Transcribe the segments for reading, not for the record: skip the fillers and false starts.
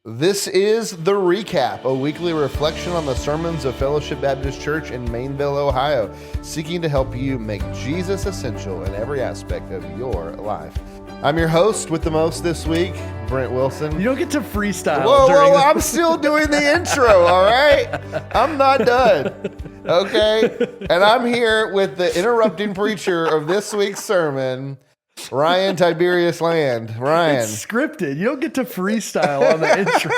This is The Recap, a weekly reflection on the sermons of Fellowship Baptist Church in Mainville, Ohio, seeking to help you make Jesus essential in every aspect of your life. I'm your host with the most this week, Brent Wilson. You don't get to freestyle. Whoa, I'm still doing the intro, all right? I'm not done, okay? And I'm here with the interrupting preacher of this week's sermon, Ryan Tiberius Land. Ryan. It's scripted. You don't get to freestyle on the intro.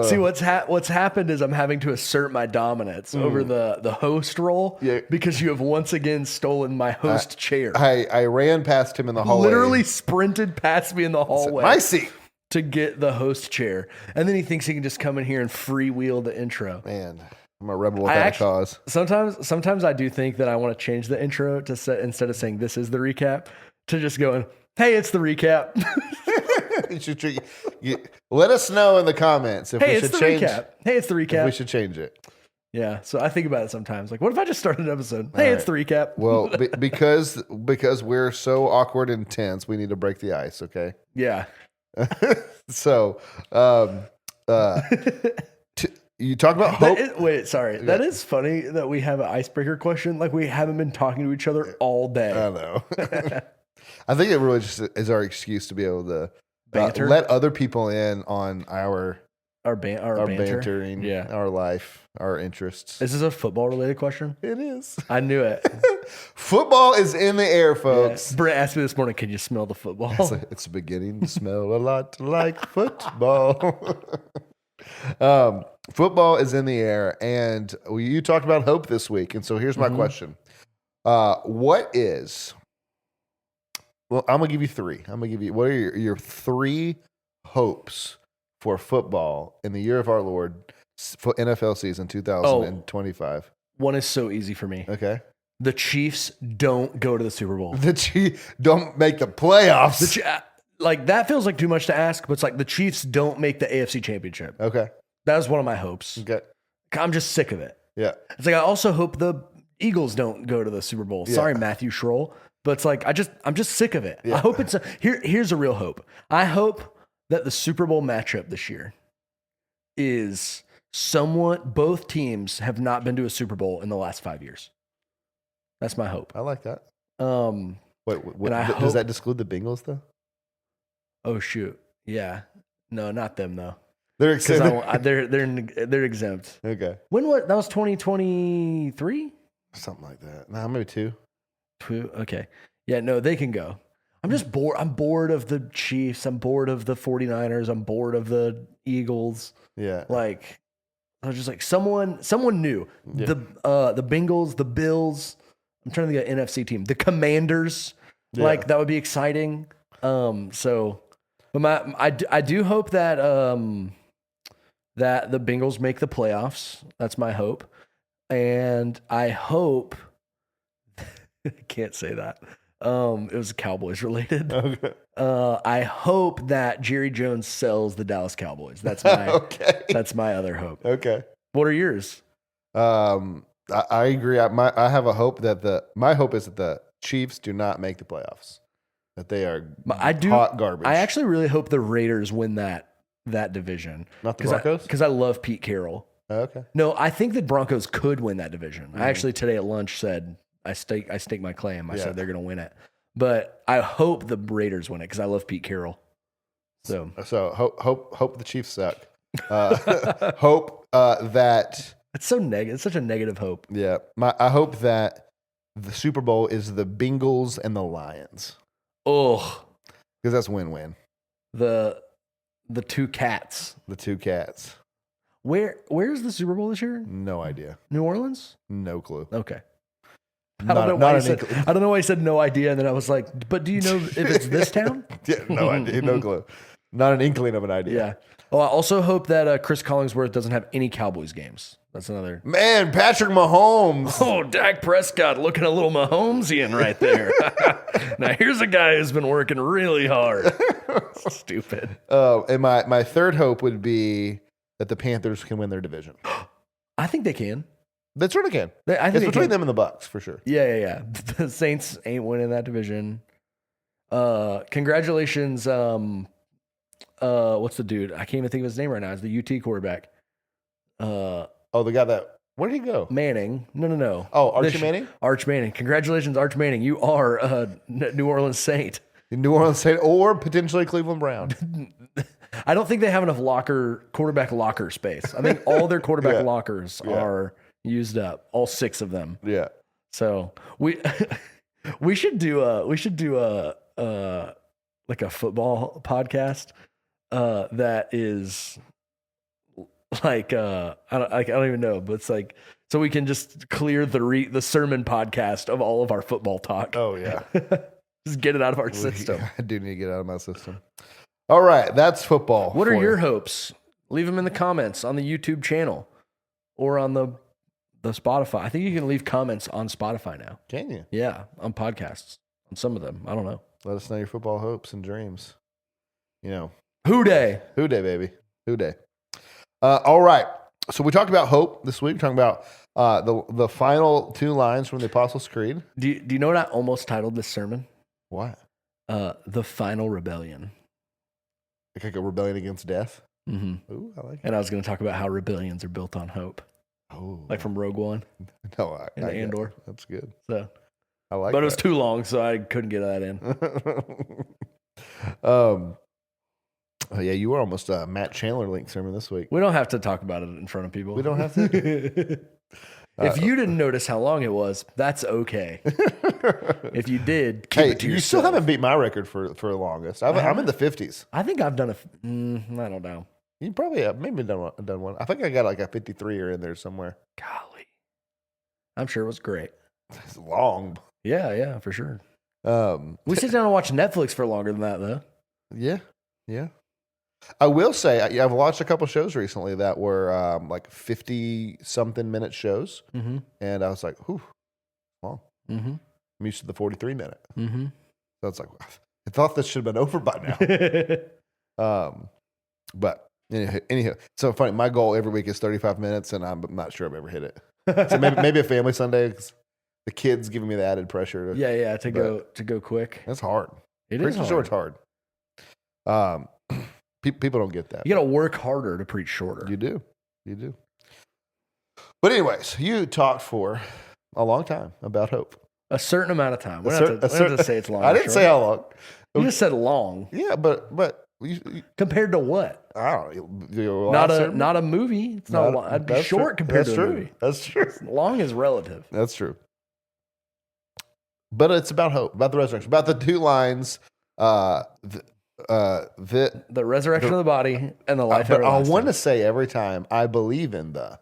See, what's happened is I'm having to assert my dominance over the host role because you have once again stolen my host chair. I ran past him in the hallway. Literally sprinted past me in the hallway. My seat. To get the host chair. And then he thinks he can just come in here and freewheel the intro. Man, I'm a rebel without a cause. Sometimes I do think that I want to change the intro to instead of saying this is the recap to just going, hey, it's the recap. Let us know in the comments if we should change. Recap. Hey, it's the recap. If we should change it. Yeah, so I think about it sometimes. Like, what if I just started an episode? Hey, it's the recap. Well, because we're so awkward and tense, we need to break the ice. Okay. Yeah. So, you talk about hope. That is funny that we have an icebreaker question. Like, we haven't been talking to each other all day. I know. I think it really just is our excuse to be able to let other people in on our bantering, our life, our interests. Is this a football related question? It is. I knew it. Football is in the air, folks. Yeah. Brent asked me this morning, can you smell the football? It's beginning to smell a lot like football. Football is in the air, and you talked about hope this week, and so here's my question. What is... Well, I'm going to give you three. What are your three hopes for football in the year of our Lord, for NFL season 2025? One is so easy for me. Okay. The Chiefs don't go to the Super Bowl. The Chiefs don't make the playoffs. Like, that feels like too much to ask, but it's like the Chiefs don't make the AFC Championship. Okay. That was one of my hopes. Okay. I'm just sick of it. Yeah. It's like, I also hope the Eagles don't go to the Super Bowl. Yeah. Sorry, Matthew Schroll. But it's like, I'm just sick of it. Yeah. I hope here's a real hope. I hope that the Super Bowl matchup this year is both teams have not been to a Super Bowl in the last 5 years. That's my hope. I like that. Does that exclude the Bengals though? Oh shoot. Yeah. No, not them though. They're exempt. They're exempt. Okay. That was 2023? Something like that. No, maybe two. Okay. Yeah, no, they can go. I'm just bored. I'm bored of the Chiefs. I'm bored of the 49ers. I'm bored of the Eagles. Yeah. Like, I was just like, someone new. Yeah. The Bengals, the Bills. I'm trying to think of an NFC team. The Commanders. Yeah. Like, that would be exciting. But I do hope that that the Bengals make the playoffs. That's my hope. And I hope I can't say that. It was Cowboys related. Okay. I hope that Jerry Jones sells the Dallas Cowboys. That's my That's my other hope. Okay. What are yours? I agree. I have a hope that my hope is that the Chiefs do not make the playoffs. That they are hot garbage. I actually really hope the Raiders win that division. Not the Broncos? Because I love Pete Carroll. Okay. No, I think the Broncos could win that division. I actually today at lunch said I stake my claim. I said they're going to win it. But I hope the Raiders win it because I love Pete Carroll. So hope the Chiefs suck. Hope that it's so negative. It's such a negative hope. Yeah, I hope that the Super Bowl is the Bengals and the Lions. Oh, because that's win-win. The two cats. The two cats. Where's the Super Bowl this year? No idea. New Orleans? No clue. Okay. I don't know why he said no idea, and then I was like, but do you know if it's this town? Yeah, no idea, no clue. Not an inkling of an idea. Yeah. Well, I also hope that Chris Collinsworth doesn't have any Cowboys games. That's another. Man, Patrick Mahomes. Oh, Dak Prescott looking a little Mahomesian right there. Now, here's a guy who's been working really hard. Stupid. And my third hope would be that the Panthers can win their division. I think they can. They certainly can. It's between them and the Bucks for sure. Yeah. The Saints ain't winning that division. Congratulations, what's the dude? I can't even think of his name right now. It's the UT quarterback. The guy that, where did he go? Manning. No. Oh, Archie Manning? Arch Manning. Congratulations, Arch Manning. You are a New Orleans Saint. New Orleans Saint or potentially Cleveland Brown. I don't think they have enough quarterback locker space. I think all their quarterback lockers are used up, all 6 of them. Yeah. So we should do a like a football podcast that is like I don't even know, but it's like so we can just clear the sermon podcast of all of our football talk. Oh yeah. Just get it out of our system. I do need to get it out of my system. All right, that's football. What are your hopes? Leave them in the comments on the YouTube channel or on the Spotify. I think you can leave comments on Spotify now. Can you? Yeah, on podcasts. On some of them. I don't know. Let us know your football hopes and dreams. Who day? Who day, baby. Who day. All right. So we talked about hope this week. We're talking about the final 2 lines from the Apostles' Creed. Do you know what I almost titled this sermon? What? The Final Rebellion. Like a rebellion against death? Mm-hmm. Ooh, I like it. And I was going to talk about how rebellions are built on hope. Oh. Like from Rogue One. No, and Andor. That's good. So, I like but that. it was too long, so I couldn't get that in. Yeah, you were almost a Matt Chandler link sermon this week. We don't have to talk about it in front of people. We don't have to? If you didn't notice how long it was, that's okay. If you did, keep it to yourself. You still haven't beat my record for the longest. I'm in the 50s. I think I've done I don't know. You probably have maybe done one. I think I got like a 53 or in there somewhere. Golly. I'm sure it was great. It's long. Yeah, for sure. We sit down and watch Netflix for longer than that, though. Yeah. I will say, I've watched a couple shows recently that were like 50-something minute shows. Mm-hmm. And I was like, whew, long. Mm-hmm. I'm used to the 43-minute. Mm-hmm. So it's like, I thought this should have been over by now. But anyhow, so funny. My goal every week is 35 minutes, and I'm not sure I've ever hit it. So maybe a family Sunday, 'cause the kids giving me the added pressure. To go quick. That's hard. It is hard. Short's hard. People don't get that. You got to work harder to preach shorter. You do. But anyways, you talked for a long time about hope. A certain amount of time. We don't have to say it's long. I didn't say how long. You just said long. Yeah, but compared to what? I don't know. Not a movie. It's not long. I'd be short compared to a movie. That's true. Long is relative. That's true. But it's about hope, about the resurrection, about the 2 lines. The resurrection of the body and the life everlasting. I want to say every time I believe in the.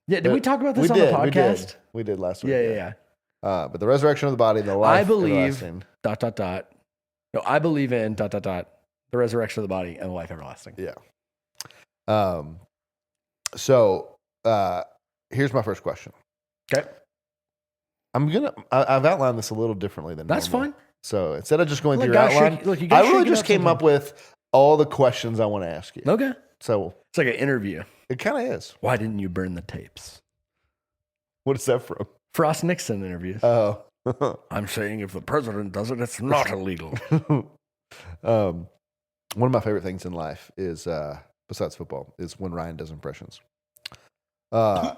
Yeah, did we talk about this on the podcast? We did last week. Yeah. But the resurrection of the body and the life everlasting. No, I believe in ... the resurrection of the body and the life everlasting. Yeah. So here's my first question. Okay. I've outlined this a little differently than that's normal. fine. So instead of just going through your outline, I really just came up with all the questions I want to ask you. Okay. So it's like an interview. It kind of is. Why didn't you burn the tapes? What is that from? Frost Nixon interviews. Oh. I'm saying if the president does it, it's not illegal. One of my favorite things in life is, besides football, is when Ryan does impressions. Of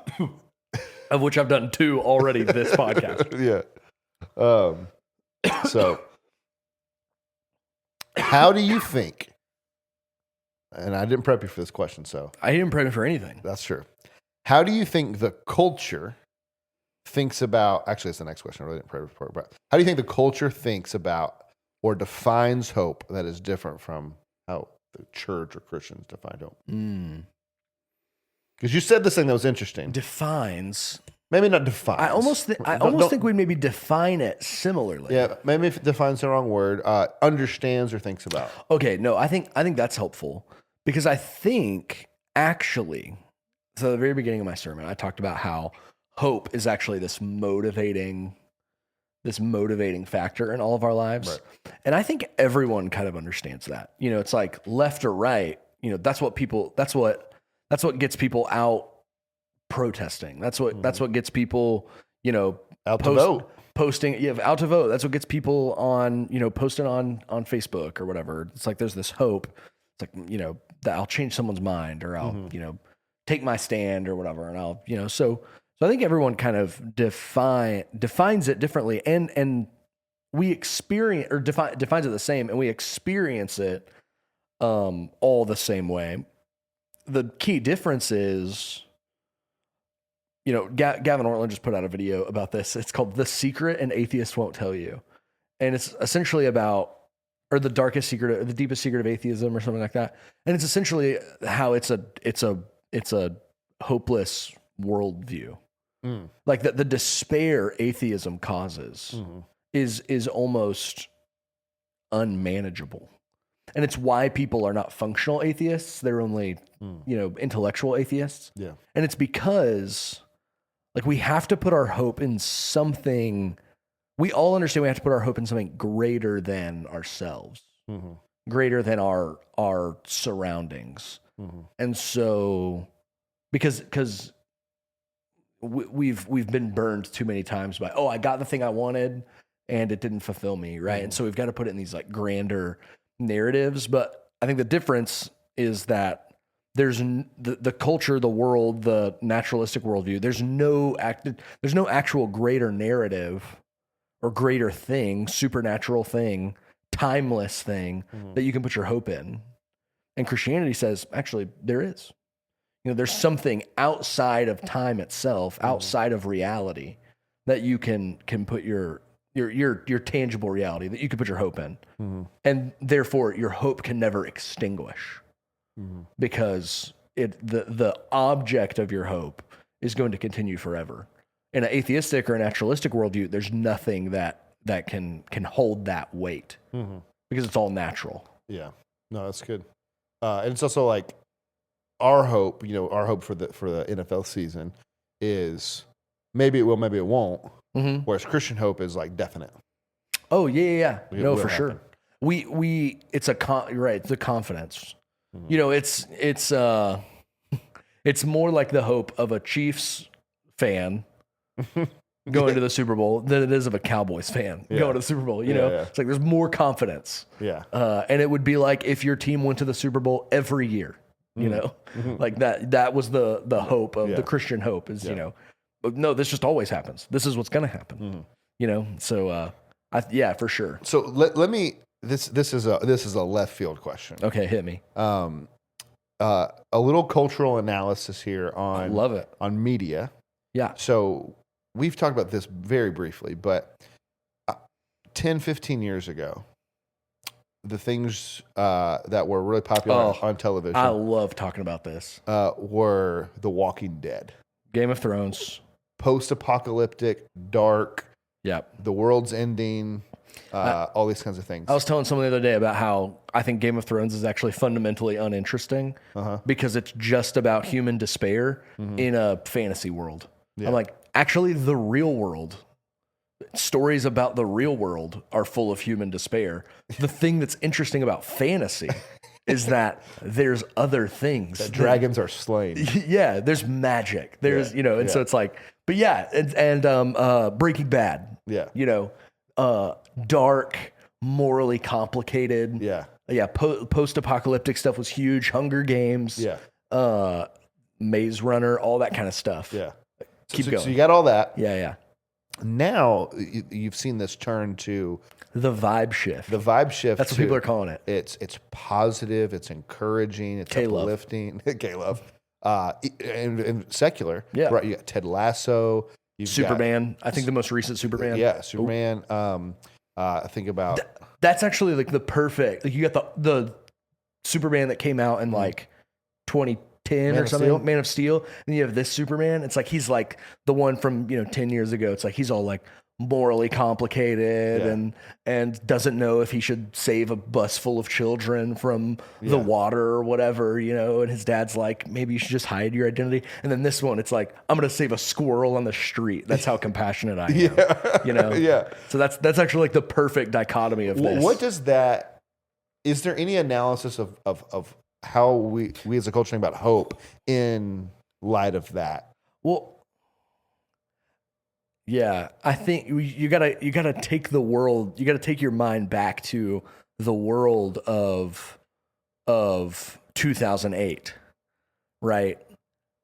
which I've done 2 already this podcast. Yeah. So, how do you think? And I didn't prep you for this question, so I didn't prep you for anything. That's true. How do you think the culture thinks about? Actually, it's the next question. I really didn't prep you for it. But how do you think the culture thinks about or defines hope that is different from how the church or Christians define hope? Because you said this thing that was interesting. Defines. Maybe not defines. I almost think we maybe define it similarly. Yeah, maybe if defines the wrong word, understands or thinks about. Okay, no, I think that's helpful because I think actually, so at the very beginning of my sermon, I talked about how hope is actually this motivating factor in all of our lives. Right. And I think everyone kind of understands that. It's like left or right, that's what gets people out protesting. That's what gets people, out to vote. Posting, out to vote. That's what gets people on, posting on Facebook or whatever. It's like there's this hope. it's like, that I'll change someone's mind, or I'll, take my stand or whatever. And I'll, so I think everyone kind of defines it differently, and we experience, or defines it the same, and we experience it all the same way. The key difference is, Gavin Ortland just put out a video about this. It's called "The Secret An Atheist Won't Tell You," and it's essentially about, or the darkest secret, or the deepest secret of atheism, or something like that. And it's essentially how it's a hopeless worldview. Like the despair atheism causes is almost unmanageable. And it's why people are not functional atheists. They're only, intellectual atheists. Yeah. And it's because, like, we have to put our hope in something. We all understand we have to put our hope in something greater than ourselves, greater than our surroundings. And so, because we've been burned too many times by, I got the thing I wanted and it didn't fulfill me, right? And so we've got to put it in these like grander narratives. But I think the difference is that there's the culture, the world, the naturalistic worldview. There's no actual greater narrative or greater thing, supernatural thing, timeless thing that you can put your hope in. And Christianity says, actually, there is. There's something outside of time itself, outside of reality, that you can put your tangible reality, that you can put your hope in. And therefore, your hope can never extinguish, because the object of your hope is going to continue forever. In an atheistic or a naturalistic worldview, there's nothing that can hold that weight, because it's all natural. Yeah, no, that's good. And it's also like our hope for the NFL season is maybe it will, maybe it won't. Whereas Christian hope is like definite. Oh yeah. No, for sure. It's you're right. It's a confidence. It's more like the hope of a Chiefs fan going to the Super Bowl than it is of a Cowboys fan going to the Super Bowl. It's like there's more confidence. Yeah. And it would be like if your team went to the Super Bowl every year. Like that was the hope of the Christian hope is, no, this just always happens. This is what's going to happen. So for sure. So let me, this is a left field question. Okay. Hit me. A little cultural analysis here on, I love it, on media. Yeah. So we've talked about this very briefly, but 10, 15 years ago, the things that were really popular on television. I love talking about this. Were The Walking Dead, Game of Thrones, post-apocalyptic, dark. Yep. The world's ending. All these kinds of things. I was telling someone the other day about how I think Game of Thrones is actually fundamentally uninteresting because it's just about human despair in a fantasy world. Yeah. I'm like, actually, the real world. Stories about the real world are full of human despair. The thing that's interesting about fantasy is that there's other things. That dragons are slain. Yeah, there's magic. There's, so it's like, but yeah, and Breaking Bad. Yeah. Dark, morally complicated. Yeah. Yeah, post-apocalyptic stuff was huge. Hunger Games. Yeah. Maze Runner, all that kind of stuff. Yeah. Keep going. So you got all that. Yeah. Now you've seen this turn to the vibe shift. That's what people are calling it. It's positive. It's encouraging. It's uplifting. K-Love. And secular. Yeah. Right. You got Ted Lasso. Superman. I think the most recent Superman. Yeah. Superman. I think about. That's actually like the perfect. Like you got the Superman that came out in like 2010 or something. Man of Steel. And you have this Superman. It's like he's like the one from 10 years ago. It's like he's all like morally complicated and doesn't know if he should save a bus full of children from the water or whatever, and his dad's like, maybe you should just hide your identity. And then this one, it's like, I'm going to save a squirrel on the street. That's how compassionate I am. Yeah. So that's actually like the perfect dichotomy of this. What does that, is there any analysis of how we as a culture think about hope in light of that? Well, yeah, I think you gotta take the world. You gotta take your mind back to the world of of 2008, right?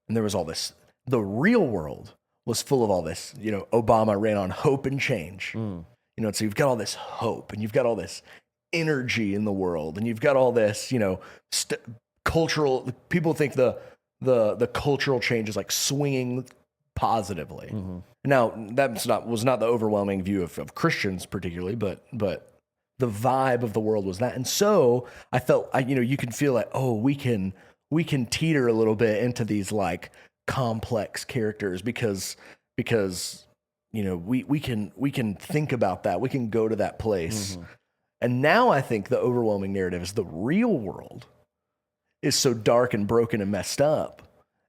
And there was all this. The real world was full of all this. Obama ran on hope and change. So you've got all this hope, and you've got all this energy in the world, and you've got all this, cultural. People think the cultural change is like swinging positively. Now was not the overwhelming view of Christians particularly, but the vibe of the world was that. And so I felt, you can feel like, oh, we can teeter a little bit into these like complex characters because we can think about that. We can go to that place. And now I think the overwhelming narrative is the real world is so dark and broken and messed up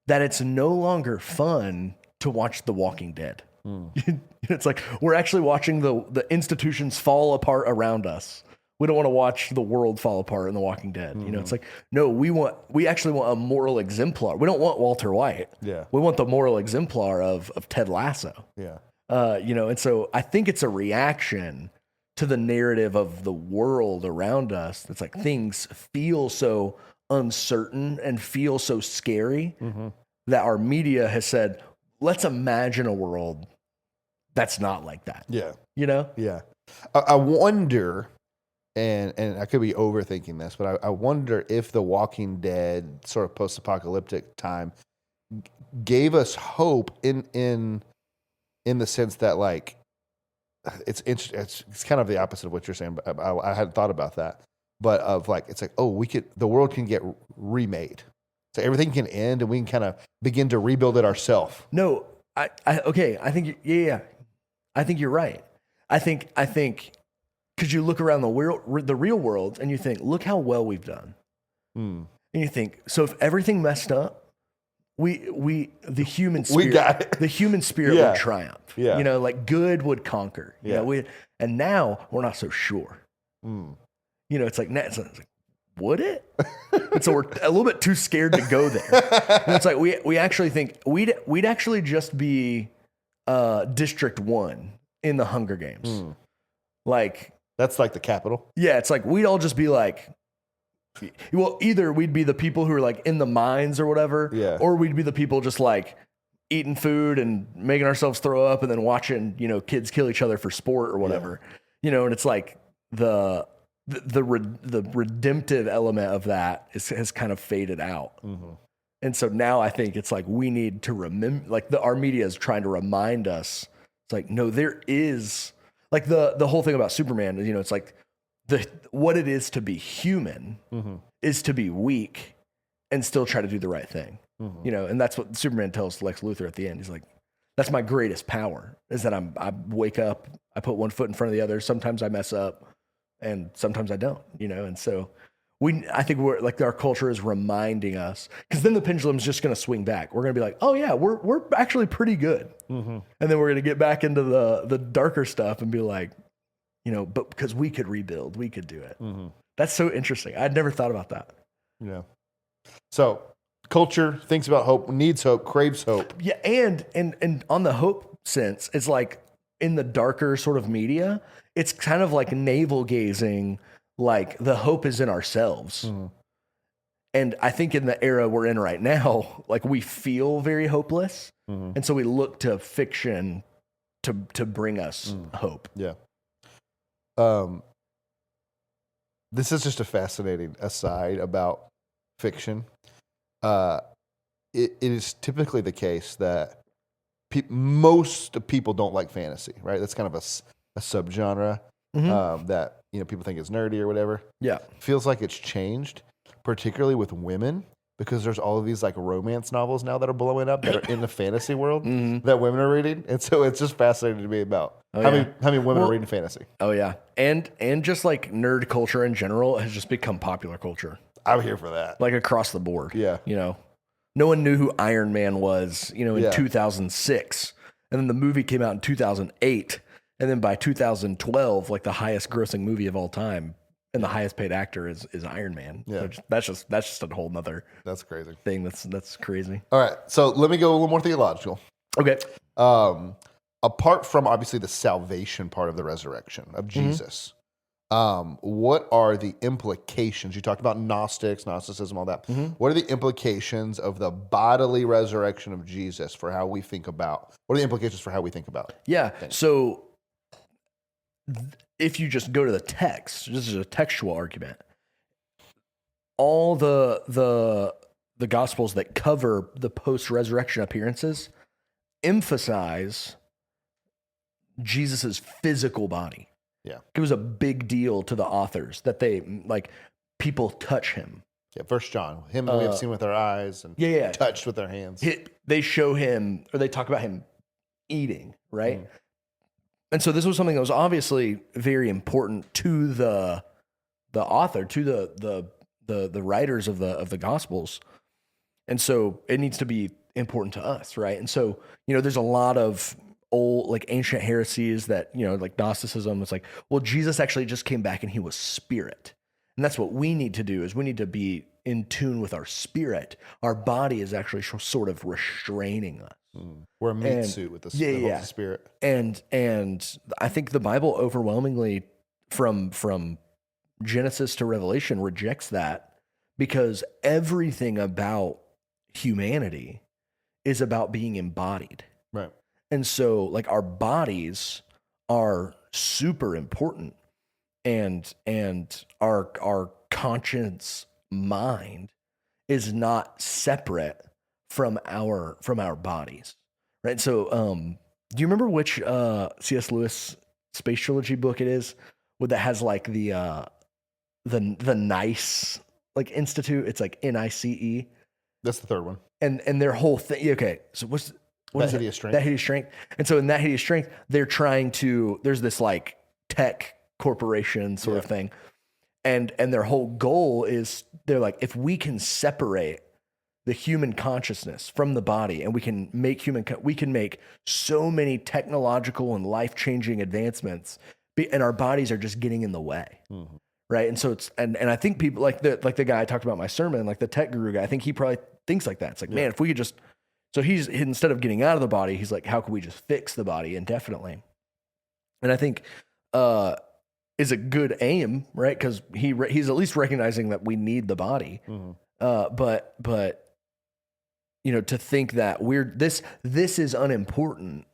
that it's no longer fun to watch The Walking Dead. It's like we're actually watching the institutions fall apart around us. We don't want to watch the world fall apart in The Walking Dead. It's like, no, we actually want a moral exemplar. We don't want Walter White. Yeah. We want the moral exemplar of Ted Lasso. Yeah. And so I think it's a reaction to the narrative of the world around us. It's like things feel so uncertain and feel so scary that our media has said, let's imagine a world that's not like that. Yeah. Yeah. I wonder, and I could be overthinking this, but I wonder if the Walking Dead sort of post-apocalyptic time gave us hope in the sense that like it's kind of the opposite of what you're saying, but I hadn't thought about that. But of like, it's like, oh, the world can get remade. So everything can end and we can kind of begin to rebuild it ourselves. No, I think, yeah. I think you're right. I think because you look around the real world and you think, look how well we've done. And you think, so if everything messed up, the human spirit, we got it. The human spirit would triumph. Yeah. Like good would conquer. And now we're not so sure. It's like, would it? And so we're a little bit too scared to go there. And it's like we actually think we'd actually just be District 1 in the Hunger Games. Like that's like the capital. Yeah, it's like we'd all just be like, well, either we'd be the people who are like in the mines or whatever, or we'd be the people just like eating food and making ourselves throw up and then watching, kids kill each other for sport or whatever. And it's like the redemptive element of that has kind of faded out. And so now I think it's like we need to remember, like our media is trying to remind us. It's like, no, there is like the whole thing about Superman, it's like what it is to be human is to be weak and still try to do the right thing. And that's what Superman tells Lex Luthor at the end. He's like, that's my greatest power is that I wake up, I put one foot in front of the other. Sometimes I mess up and sometimes I don't, and so I think we're like our culture is reminding us, because then the pendulum's just going to swing back. We're going to be like, oh yeah, we're actually pretty good, and then we're going to get back into the darker stuff and be like, but because we could rebuild, we could do it. That's so interesting. I'd never thought about that. Yeah. So culture thinks about hope, needs hope, craves hope. Yeah, and on the hope sense, it's like in the darker sort of media, it's kind of like navel gazing. Like the hope is in ourselves. And I think in the era we're in right now, like we feel very hopeless. And so we look to fiction to bring us hope. Yeah. This is just a fascinating aside about fiction. It is typically the case that most people don't like fantasy, right? That's kind of a subgenre that people think is nerdy or whatever. Yeah. Feels like it's changed, particularly with women, because there's all of these like romance novels now that are blowing up that are in the fantasy world that women are reading. And so it's just fascinating to me about how many women are reading fantasy. Oh yeah. And just like nerd culture in general has just become popular culture. I'm here for that. Like across the board. Yeah. No one knew who Iron Man was, in 2006. And then the movie came out in 2008. And then by 2012, like the highest grossing movie of all time and the highest paid actor is Iron Man. Yeah. So that's just a whole nother That's crazy thing. That's crazy. All right. So let me go a little more theological. Okay. Apart from obviously the salvation part of the resurrection of Jesus, What are the implications? You talked about Gnosticism, all that. What are the implications of the bodily resurrection of Jesus for how we think about? What are the implications for how we think about? Yeah. So if you just go to the text, this is a textual argument. All the gospels that cover the post-resurrection appearances emphasize Jesus's physical body. Yeah. It was a big deal to the authors that they people touch him. Yeah, 1 John. Him we have seen with our eyes and touched with our hands. They show him, or they talk about him eating, right? And so this was something that was obviously very important to the author, to the writers of the Gospels. And so it needs to be important to us, right? And so, there's a lot of old, ancient heresies that, like Gnosticism, it's like, well, Jesus actually just came back and he was spirit. And that's what we need to do, is we need to be in tune with our spirit. Our body is actually sort of restraining us. We're a meat suit with the spirit. And I think the Bible overwhelmingly from Genesis to Revelation rejects that, because everything about humanity is about being embodied. Right. And so our bodies are super important, and our conscious mind is not separate from our bodies. Right. So do you remember which C.S. Lewis space trilogy book it is that has the NICE institute? It's NICE. That's the third one. And their whole thing. Okay. So what is hideous strength? That hideous strength. And so in that hideous strength, they're trying to, there's this tech corporation sort of thing. And their whole goal is, they're like, if we can separate the human consciousness from the body, and we can make so many technological and life-changing advancements, and our bodies are just getting in the way. Mm-hmm. Right. And so it's, and I think people like the guy I talked about in my sermon, the tech guru guy, I think he probably thinks like that. It's man, if we could just, so he's, instead of getting out of the body, he's like, how can we just fix the body indefinitely? And I think, is a good aim, right? Because he's at least recognizing that we need the body. Mm-hmm. But to think that this is unimportant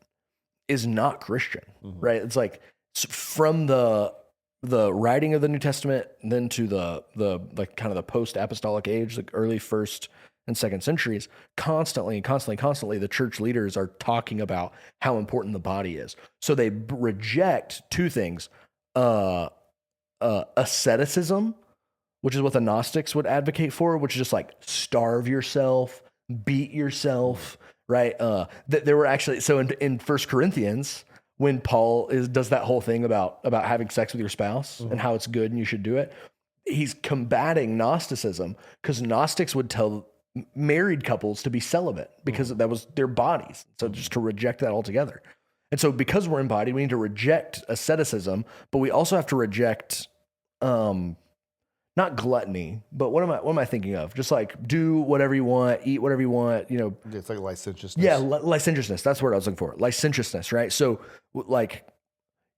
is not Christian, mm-hmm. right? It's from the writing of the New Testament, then to the kind of the post-apostolic age, the early first and second centuries, constantly, the church leaders are talking about how important the body is. So they reject two things: asceticism, which is what the Gnostics would advocate for, which is just starve yourself, beat yourself, right? That there were actually, so in 1 Corinthians, when Paul does that whole thing about having sex with your spouse, mm-hmm. and how it's good and you should do it, he's combating Gnosticism, because Gnostics would tell married couples to be celibate because mm-hmm. that was their bodies. So just to reject that altogether. And so because we're embodied, we need to reject asceticism, but we also have to reject, not gluttony, but what am I thinking of? Just do whatever you want, eat whatever you want, It's like licentiousness. Yeah, licentiousness. That's the word I was looking for. Licentiousness, right? So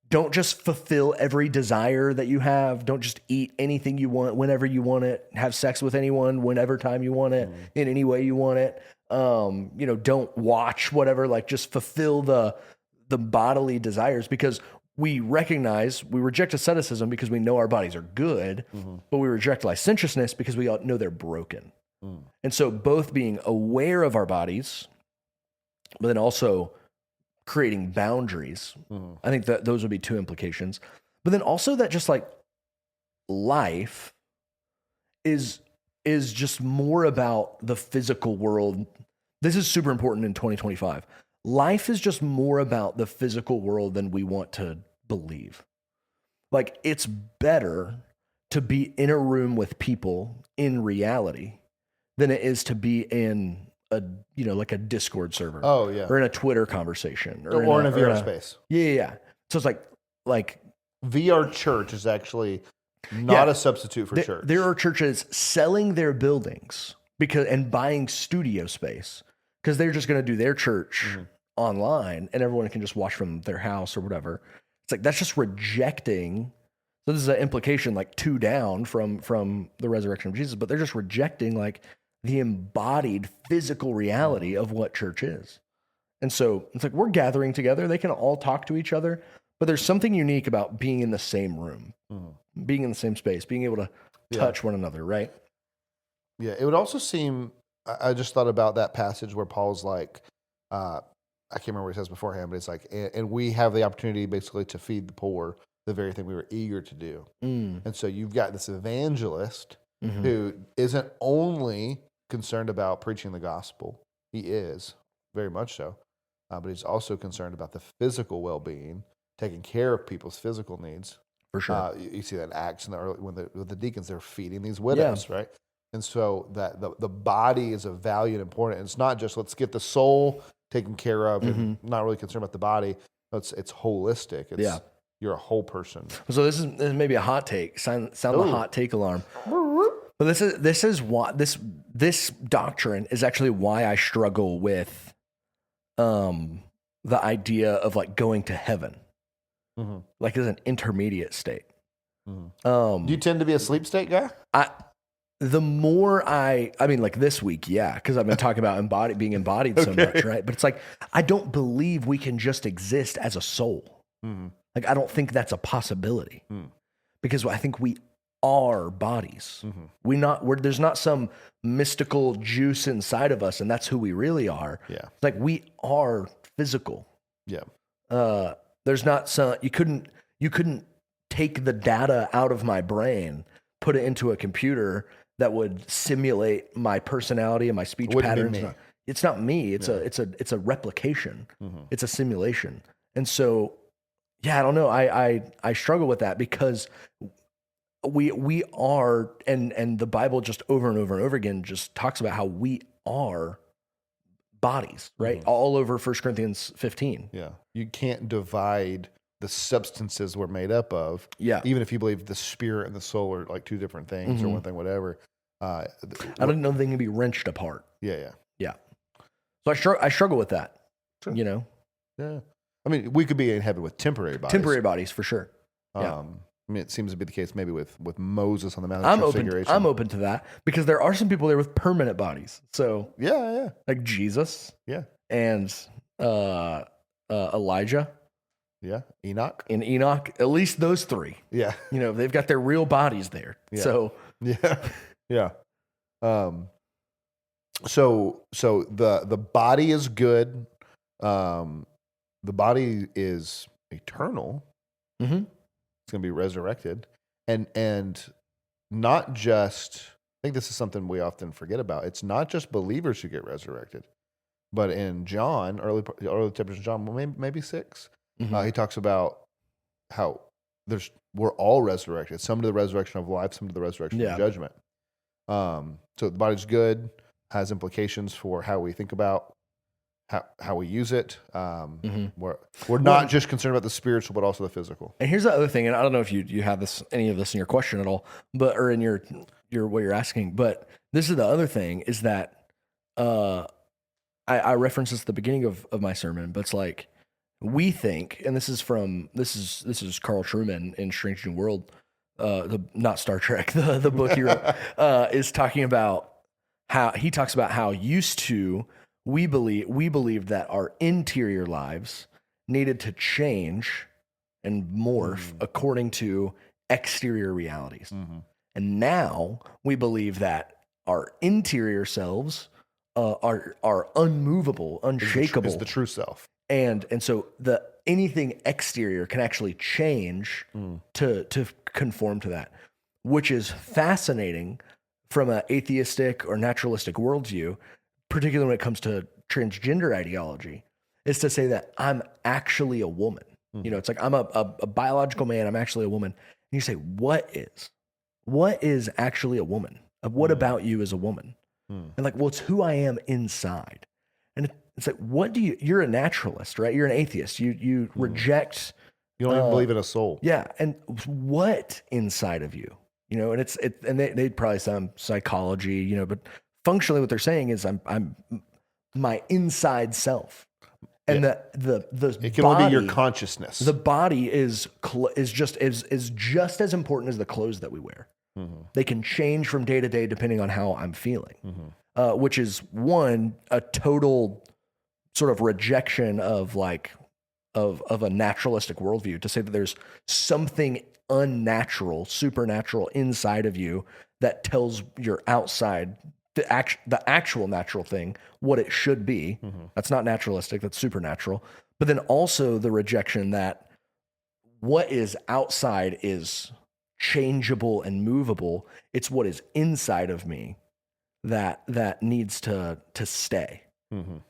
don't just fulfill every desire that you have. Don't just eat anything you want whenever you want it. Have sex with anyone whenever time you want it, in any way you want it. Don't watch whatever. Just fulfill the bodily desires, because we reject asceticism because we know our bodies are good, mm-hmm. but we reject licentiousness because we know they're broken. Mm. And so both being aware of our bodies, but then also creating boundaries. Mm-hmm. I think that those would be two implications. But then also that just life is just more about the physical world. This is super important in 2025. Life is just more about the physical world than we want to believe. It's better to be in a room with people in reality than it is to be in a a Discord server. Oh yeah. Or in a Twitter conversation. Or in a VR space. Yeah. So it's like VR church is actually not a substitute for church. There are churches selling their buildings and buying studio space, because they're just going to do their church mm-hmm. online, and everyone can just watch from their house or whatever. It's that's just rejecting So this is an implication like 2 down from the resurrection of Jesus, but they're just rejecting like the embodied physical reality of what church is. And so it's like we're gathering together. They can all talk to each other, but there's something unique about being in the same room, being in the same space, being able to touch one another, right? Yeah, it would also seem, I just thought about that passage where Paul's like, I can't remember what he says beforehand, but it's like, and we have the opportunity basically to feed the poor, the very thing we were eager to do. And so you've got this evangelist who isn't only concerned about preaching the gospel. He is, very much so. But he's also concerned about the physical well-being, taking care of people's physical needs. For sure. You see that in Acts in the early, when the deacons, they're feeding these widows, right? And so that the body is of value and important. And it's not just let's get the soul taken care of and not really concerned about the body. It's holistic. It's, you're a whole person. So this is maybe a hot take. Sound the hot take alarm. But this is why this doctrine is actually why I struggle with the idea of like going to heaven, like as an intermediate state. Do you tend to be a sleep state guy? The more I mean, like this week, yeah, because I've been talking about being embodied so much, right? But it's like I don't believe we can just exist as a soul. Like I don't think that's a possibility because I think we are bodies. There's not some mystical juice inside of us, and that's who we really are. Yeah, like we are physical. Yeah. There's not some you couldn't take the data out of my brain, put it into a computer that would simulate my personality and my speech patterns. It's not me. It's a replication. It's a simulation. And so, yeah, I don't know. I struggle with that because we are, and the Bible just over and over and over again just talks about how we are bodies, right? All over 1 Corinthians 15. Yeah. You can't divide the substances we're made up of. Yeah. Even if you believe the spirit and the soul are like two different things or one thing, whatever. I don't know they can be wrenched apart. Yeah. So I struggle with that. Sure. You know? Yeah. I mean, we could be in heaven with temporary bodies. Temporary bodies, for sure. Yeah. I mean, it seems to be the case maybe with Moses on the Mount of Transfiguration. I'm open to that because there are some people there with permanent bodies. So yeah, like Jesus, and Elijah, Enoch, at least those three. Yeah, they've got their real bodies there. Yeah. So yeah. So the body is good. The body is eternal. It's going to be resurrected, and not just. I think this is something we often forget about. It's not just believers who get resurrected, but in John, early chapters of John, maybe 6, he talks about how we're all resurrected. Some to the resurrection of life, some to the resurrection of judgment. So the body's good, has implications for how we think about how we use it. We're not just concerned about the spiritual, but also the physical. And here's the other thing, and I don't know if you have any of this in your question at all, or in your what you're asking, but this is the other thing is that I referenced this at the beginning of my sermon, but it's like we think, and this is Carl Trueman in Strange New World, not Star Trek, the book he wrote, is talking about how used to we believed that our interior lives needed to change and morph according to exterior realities. And now we believe that our interior selves are unmovable, unshakable. Is the true self. And so anything exterior can actually change to conform to that, which is fascinating from an atheistic or naturalistic worldview, particularly when it comes to transgender ideology, is to say that I'm actually a woman. It's like I'm a biological man, I'm actually a woman. And you say, what is actually a woman? What about you as a woman? And like, well, it's who I am inside. And it's like, you're a naturalist, right? You're an atheist. You reject. You don't even believe in a soul. Yeah. And what inside of you? And and they'd probably sound psychology, but functionally what they're saying is I'm my inside self. And the it can body, only be your consciousness. The body is just as important as the clothes that we wear. They can change from day to day depending on how I'm feeling, which is a total sort of rejection of a naturalistic worldview to say that there's something unnatural, supernatural inside of you that tells your outside, the actual natural thing, what it should be. That's not naturalistic, that's supernatural. But then also the rejection that what is outside is changeable and movable. It's what is inside of me that needs to stay.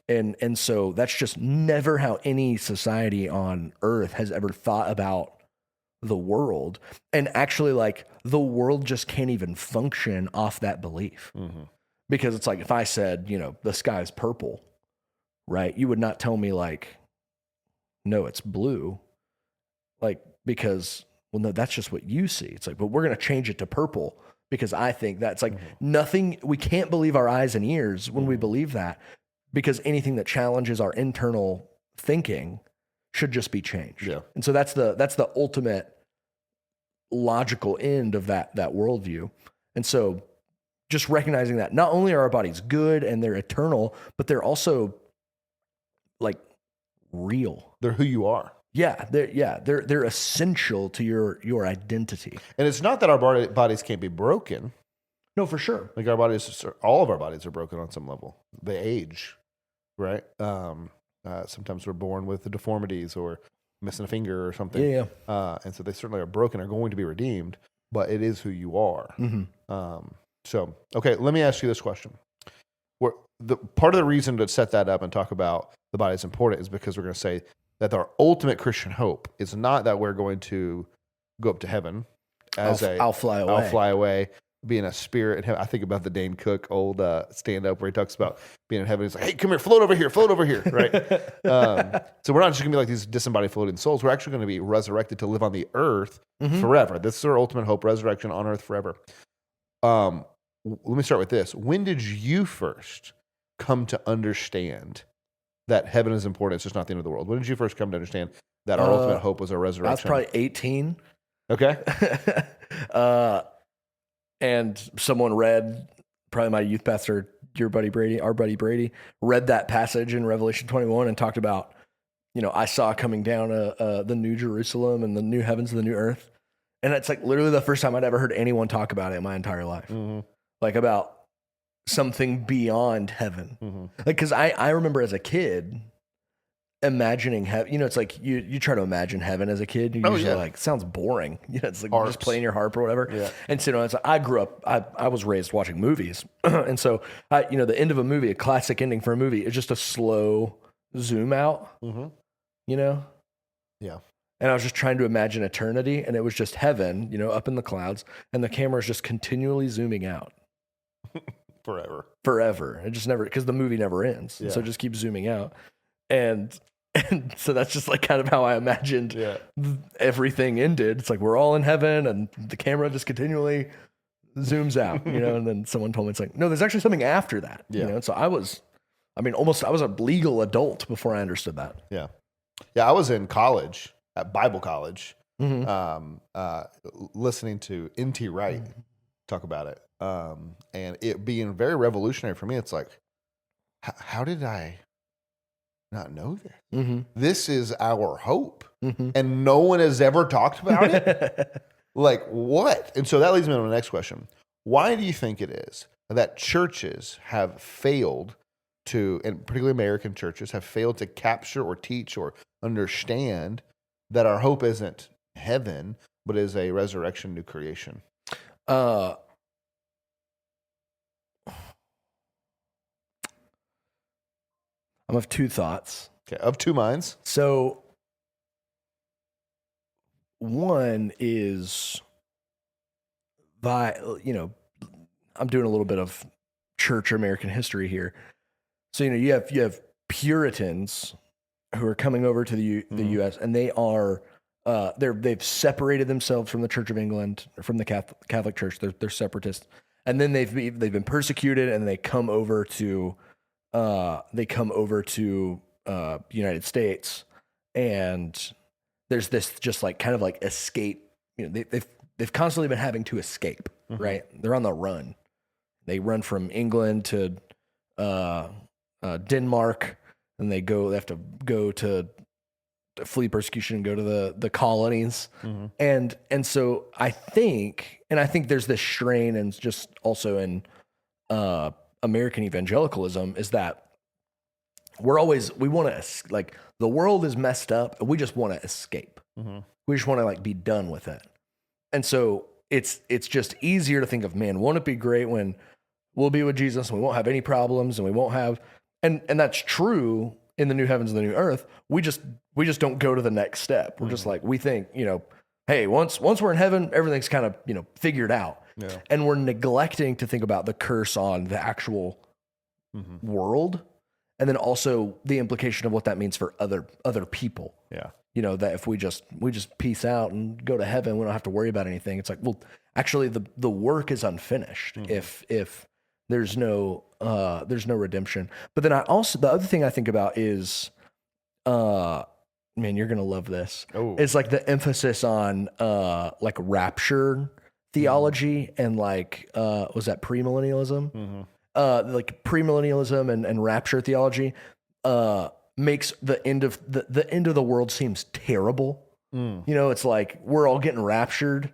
And so that's just never how any society on earth has ever thought about the world. And actually, like, the world just can't even function off that belief. Because it's like, if I said, the sky's purple, right? You would not tell me, like, no, it's blue. Like, because, well, no, that's just what you see. It's like, but we're going to change it to purple because I think that's like nothing. We can't believe our eyes and ears when we believe that, because anything that challenges our internal thinking should just be changed. Yeah. And so that's the ultimate logical end of that worldview. And so just recognizing that not only are our bodies good and they're eternal, but they're also like real. They're who you are. Yeah, they're essential to your identity. And it's not that our bodies can't be broken. No, for sure. Like our bodies, all of our bodies are broken on some level. They age, right? Sometimes we're born with deformities or missing a finger or something. Yeah. And so they certainly are broken, are going to be redeemed, but it is who you are. So, okay, let me ask you this question. Part of the reason to set that up and talk about the body is important is because we're going to say that our ultimate Christian hope is not that we're going to go up to heaven I'll fly away, being a spirit in heaven. I think about the Dane Cook old stand-up where he talks about being in heaven. He's like, hey, come here, float over here, right? So we're not just going to be like these disembodied floating souls. We're actually going to be resurrected to live on the earth forever. This is our ultimate hope, resurrection on earth forever. Let me start with this. When did you first come to understand that heaven is important? It's just not the end of the world. When did you first come to understand that our ultimate hope was our resurrection? I was probably 18. Okay. And someone read, probably my youth pastor, our buddy Brady, read that passage in Revelation 21 and talked about, I saw coming down the new Jerusalem and the new heavens and the new earth. And it's like literally the first time I'd ever heard anyone talk about it in my entire life. Like about something beyond heaven. Like, cause I remember as a kid imagining heaven, it's like you try to imagine heaven as a kid. You're usually like, sounds boring. It's like you're just playing your harp or whatever. Yeah. And so, it's like, I grew up, I was raised watching movies. And so the end of a movie, a classic ending for a movie is just a slow zoom out, Yeah. And I was just trying to imagine eternity, and it was just heaven, up in the clouds, and the camera is just continually zooming out. Forever. It just never, because the movie never ends. Yeah. So it just keeps zooming out. And so that's just like kind of how I imagined everything ended. It's like we're all in heaven and the camera just continually zooms out, and then someone told me, it's like, no, there's actually something after that. And so I was a legal adult before I understood that. Yeah. Yeah. I was in college, at Bible college, listening to N.T. Wright talk about it. And it being very revolutionary for me. It's like, how did I not know this? This is our hope. And no one has ever talked about it. Like, what? And so that leads me to the next question. Why do you think it is that churches have failed to, and particularly American churches, have failed to capture or teach or understand that our hope isn't heaven, but is a resurrection, new creation? I'm of two thoughts. Okay, of two minds. So one is I'm doing a little bit of church or American history here. So, you have Puritans who are coming over to the U.S. and they are they've separated themselves from the Church of England, from the Catholic Church. They're separatists, and then they've been persecuted, and they come over to United States, and there's this just like kind of like escape. You know, they've constantly been having to escape, right? They're on the run. They run from England to Denmark, and they have to go to flee persecution and go to the colonies. And so I think there's this strain, and just also in American evangelicalism, is that we want to, like, the world is messed up and we just want to escape. We just want to like be done with it. And so it's just easier to think of, man, won't it be great when we'll be with Jesus and we won't have any problems and we won't have, and that's true in the new heavens and the new earth. We just don't go to the next step. We're just like, we think, hey, once we're in heaven, everything's kind of, figured out. Yeah. And we're neglecting to think about the curse on the actual world. And then also the implication of what that means for other people. Yeah. That if we just peace out and go to heaven, we don't have to worry about anything. It's like, well, actually the work is unfinished if there's no redemption. But then the other thing I think about is, man, you're going to love this. It's like the emphasis on like rapture theology and like, was that premillennialism? Like premillennialism and rapture theology makes the end of the world seems terrible. It's like we're all getting raptured.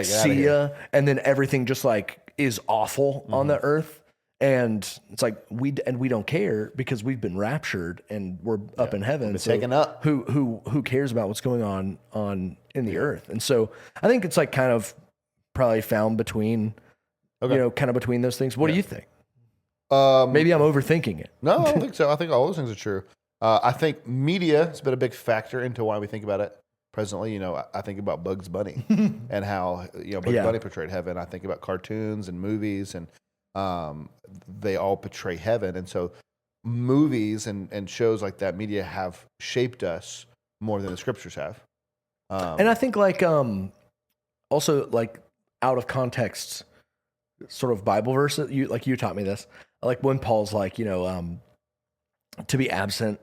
See ya, and then everything just like is awful on the earth, and it's like we don't care because we've been raptured and we're up in heaven. So taken up. Who cares about what's going on in the earth? And so I think it's like kind of probably found between. Kind of between those things. What do you think? Maybe I'm overthinking it. No, I don't think so. I think all those things are true. I think media has been a big factor into why we think about it presently. I think about Bugs Bunny and how Bugs Bunny portrayed heaven. I think about cartoons and movies, and they all portray heaven. And so movies and shows like that, media have shaped us more than the scriptures have. And I think like also like out of context sort of Bible verses. You taught me this. Like when Paul's like, to be absent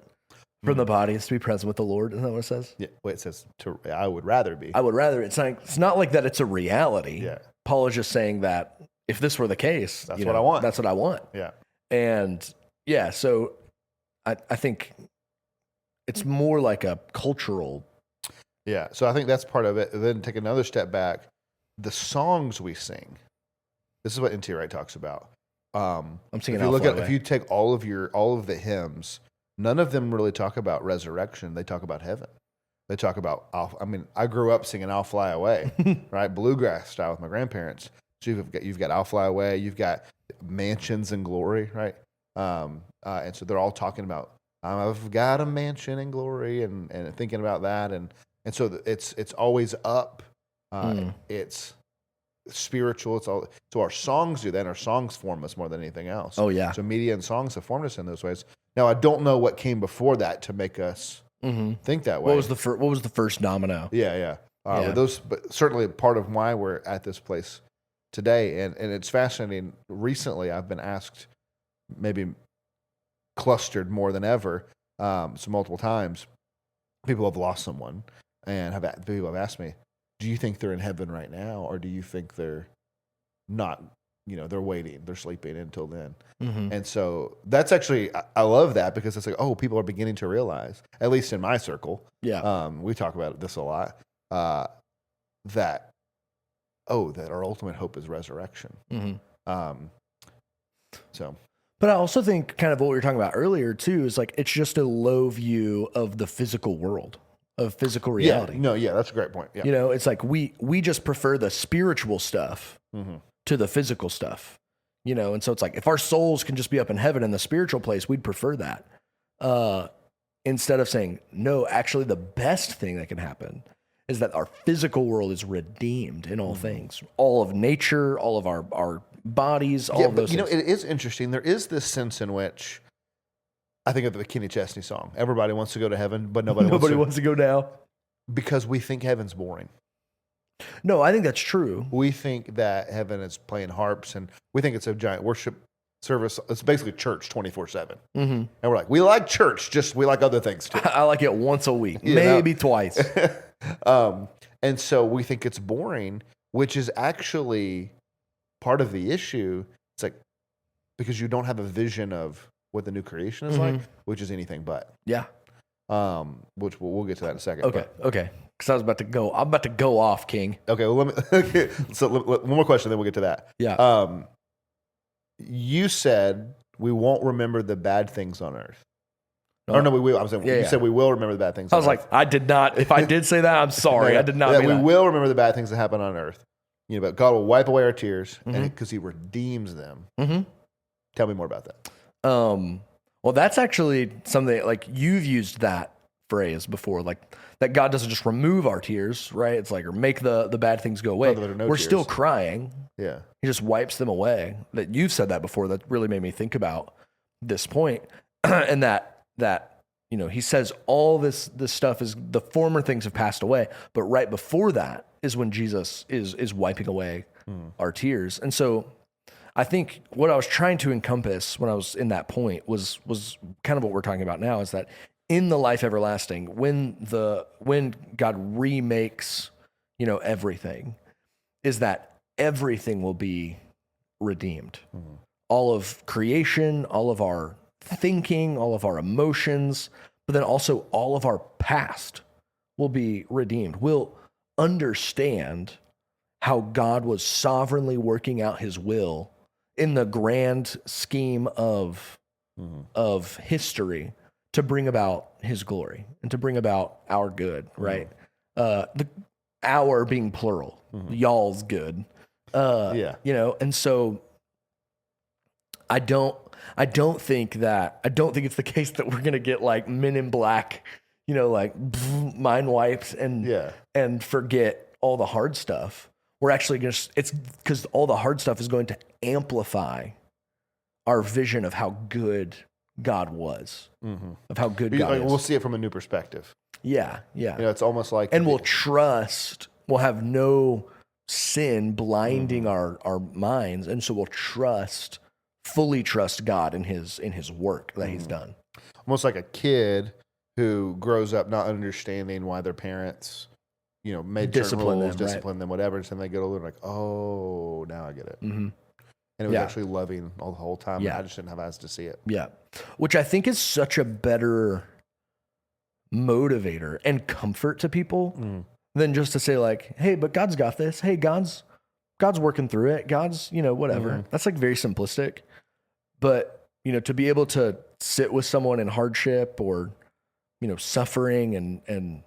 from the body is to be present with the Lord. Isn't that what it says? Yeah. Well, it says I would rather be. I would rather. It's not like that. It's a reality. Yeah. Paul is just saying that if this were the case, that's what I want. That's what I want. Yeah. And yeah, so I think it's more like a cultural. Yeah. So I think that's part of it. And then take another step back. The songs we sing. This is what N.T. Wright talks about. I'm singing. If you take all of the hymns, none of them really talk about resurrection. They talk about heaven. They talk about. I grew up singing "I'll Fly Away," right, bluegrass style with my grandparents. So you've got "I'll Fly Away." You've got mansions and glory, right? And so they're all talking about I've got a mansion in glory, and thinking about that, and so it's always up. It's spiritual. It's all. So our songs do that. And our songs form us more than anything else. Oh yeah. So media and songs have formed us in those ways. Now I don't know what came before that to make us think that way. What was the first domino? Yeah. But certainly part of why we're at this place today, and it's fascinating. Recently, I've been asked, maybe clustered more than ever, so multiple times. People have lost someone, and people have asked me, do you think they're in heaven right now, or do you think they're not? They're waiting, they're sleeping until then. And so that's actually, I love that, because it's like, people are beginning to realize, at least in my circle, we talk about this a lot, that our ultimate hope is resurrection. But I also think kind of what we were talking about earlier too is like it's just a low view of the physical world. Of physical reality. That's a great point. Yeah. It's like we just prefer the spiritual stuff to the physical stuff. And so it's like if our souls can just be up in heaven in the spiritual place, we'd prefer that. Instead of saying, no, actually the best thing that can happen is that our physical world is redeemed in all things. All of nature, all of our bodies, all of those things. It is interesting. There is this sense in which I think of the Kenny Chesney song. Everybody wants to go to heaven, but nobody wants to go now. Because we think heaven's boring. No, I think that's true. We think that heaven is playing harps, and we think it's a giant worship service. It's basically church 24/7. And we're like, we like church, just we like other things too. I like it once a week, maybe twice. And so we think it's boring, which is actually part of the issue. It's like, because you don't have a vision of what the new creation is like, which is anything but. Yeah. Which we'll get to that in a second. Okay. Because I'm about to go off, King. Okay. Well, one more question, then we'll get to that. Yeah. You said we won't remember the bad things on earth. No, we will. I'm saying you said we will remember the bad things. I was like, I did not. If I did say that, I'm sorry. I did not. We will remember the bad things that happen on earth. But God will wipe away our tears, and because He redeems them. Tell me more about that. Well, that's actually something like you've used that phrase before, like that God doesn't just remove our tears, right? It's like, or make the bad things go away. We're still crying. Yeah. He just wipes them away. That you've said that before. That really made me think about this point, and that He says all this stuff is the former things have passed away, but right before that is when Jesus is wiping away our tears. And so I think what I was trying to encompass when I was in that point was kind of what we're talking about now, is that in the life everlasting, when God remakes, everything, is that everything will be redeemed. All of creation, all of our thinking, all of our emotions, but then also all of our past will be redeemed. We'll understand how God was sovereignly working out His will in the grand scheme of history to bring about His glory and to bring about our good, right? The our being plural, y'all's good. And so I don't think it's the case that we're going to get like Men in Black, like mind wiped and forget all the hard stuff. We're actually it's because all the hard stuff is going to amplify our vision of how good God was, of how good God is. We'll see it from a new perspective. Yeah. It's almost like... And we'll have no sin blinding our minds, and so we'll fully trust God in his work that He's done. Almost like a kid who grows up not understanding why their parents... made discipline rules, them, discipline them, whatever. And so they get older, like, oh, now I get it. And it was actually loving all the whole time. Yeah. I just didn't have eyes to see it. Yeah. Which I think is such a better motivator and comfort to people than just to say like, hey, but God's got this. Hey, God's working through it. God's, whatever. That's like very simplistic. But, to be able to sit with someone in hardship or, suffering and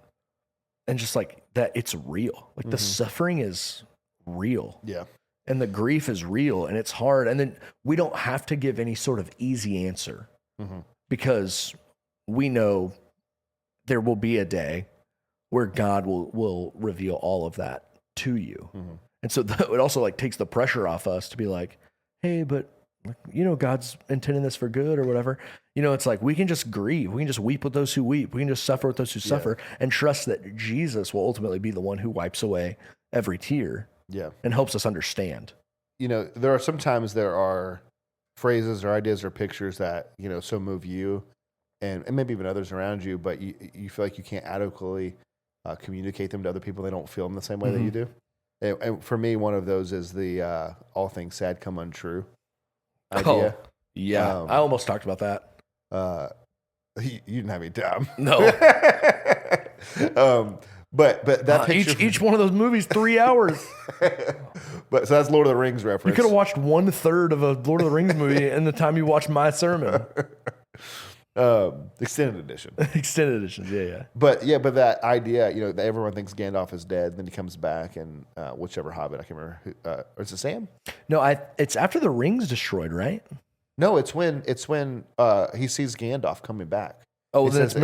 just like that, it's real. Like the suffering is real. Yeah. And the grief is real and it's hard. And then we don't have to give any sort of easy answer because we know there will be a day where God will reveal all of that to you. And so it also like takes the pressure off us to be like, hey, but God's intending this for good or whatever. It's like we can just grieve. We can just weep with those who weep. We can just suffer with those who suffer and trust that Jesus will ultimately be the one who wipes away every tear and helps us understand. There are sometimes there are phrases or ideas or pictures that, so move you and maybe even others around you, but you feel like you can't adequately communicate them to other people. They don't feel them the same way that you do. And for me, one of those is the all things sad come untrue idea. Oh, yeah. I almost talked about that. You didn't have any time. No. But that picture each one of those movies 3 hours. But so that's Lord of the Rings reference. You could have watched 1/3 of a Lord of the Rings movie in the time you watched my sermon. Extended edition. Extended editions, yeah. But that idea, that everyone thinks Gandalf is dead, then he comes back, and whichever Hobbit I can't remember, or is it Sam? No, it's after the ring's destroyed, right? No, it's when he sees Gandalf coming back. Oh, then it's